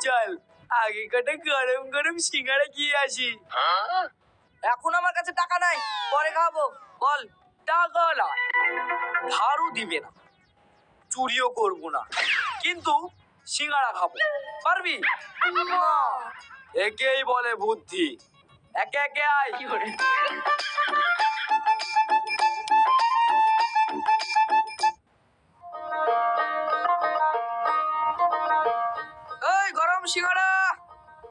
চল আগে কটা গরম গরম সিঙ্গারা খেয়ে আসি। এখন আমার কাছে টাকা নাই, পরে খাবো। বল। টাকা না, ধারও দিবে না, চুরিও করবো না, কিন্তু সিঙ্গারা খাবো। পারবি? একেই বলে বুদ্ধি। একে একে আয়। এই গরম সিঙ্গারা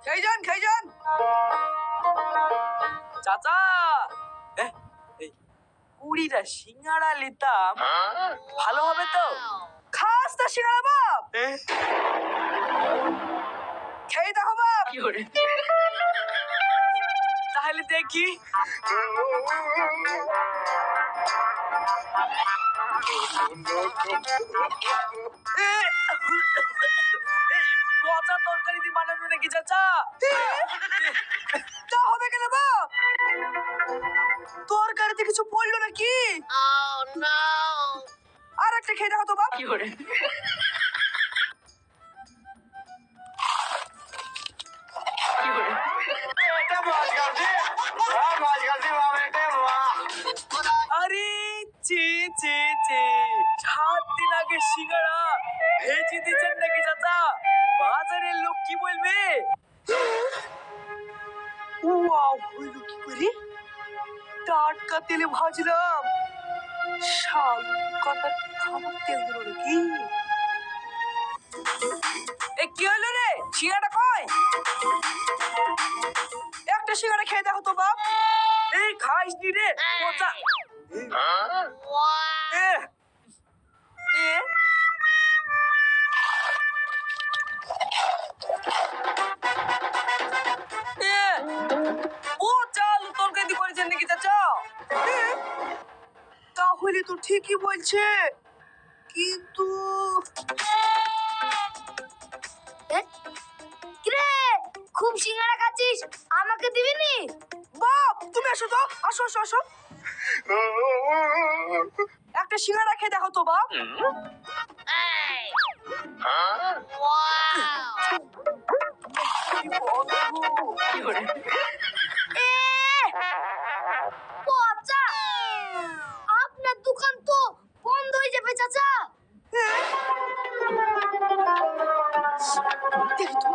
খেয়ে যান, খেয়ে যান। চাচা, এই 20টা সিঙ্গারা নিতাম, ভালো হবে তো? খাস না সিঙ্গারা বাপ? খেয়ে দেখো বাপ। তাহলে দেখি। পচা তরকারি দিয়ে বানানো নাকি চাচা? তা হবে কেন বাপ? তরকারিতে কিছু পড়লো নাকি? আর একটা খেয়ে দেখো তো বাপ। আরে চে চে চে, 7 দিন আগে সিঙ্গারা ভেজে দিচ্ছেন নাকি চাচা? বাজারের লোক কি বলবে? ওয়াও, হইল কি করে? টাটকা তেলে ভাজলাম, শাল কথা খাবার তেল দিল নাকি? এ কি হলো রে? সিঙ্গারা কই? একটা সিঙ্গারা খেয়ে দেখো তো বাপ। এই খাইস নি রে পচা। এ এ এ, ও চাল তরকারি করেছেন নাকি চাচা? এ, তাহলে তো ঠিকই বলছে, কিন্তু কিরে, খুব সিঙ্গারা খাচ্ছিস, আমাকে দিবি নি? বাপ তুমি আসো তো, আসো আসো আসো। একটা সিঙ্গারা খেয়ে দেখো তো বাপ। পচা! আপনার দোকান তো বন্ধ হয়ে যাবে চাচা। দেখি তো।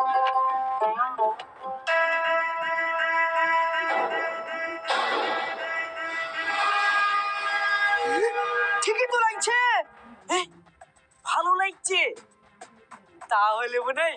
ঠিকই তো লাগছে। ভালো লাগছে, তাহলে মনে হয়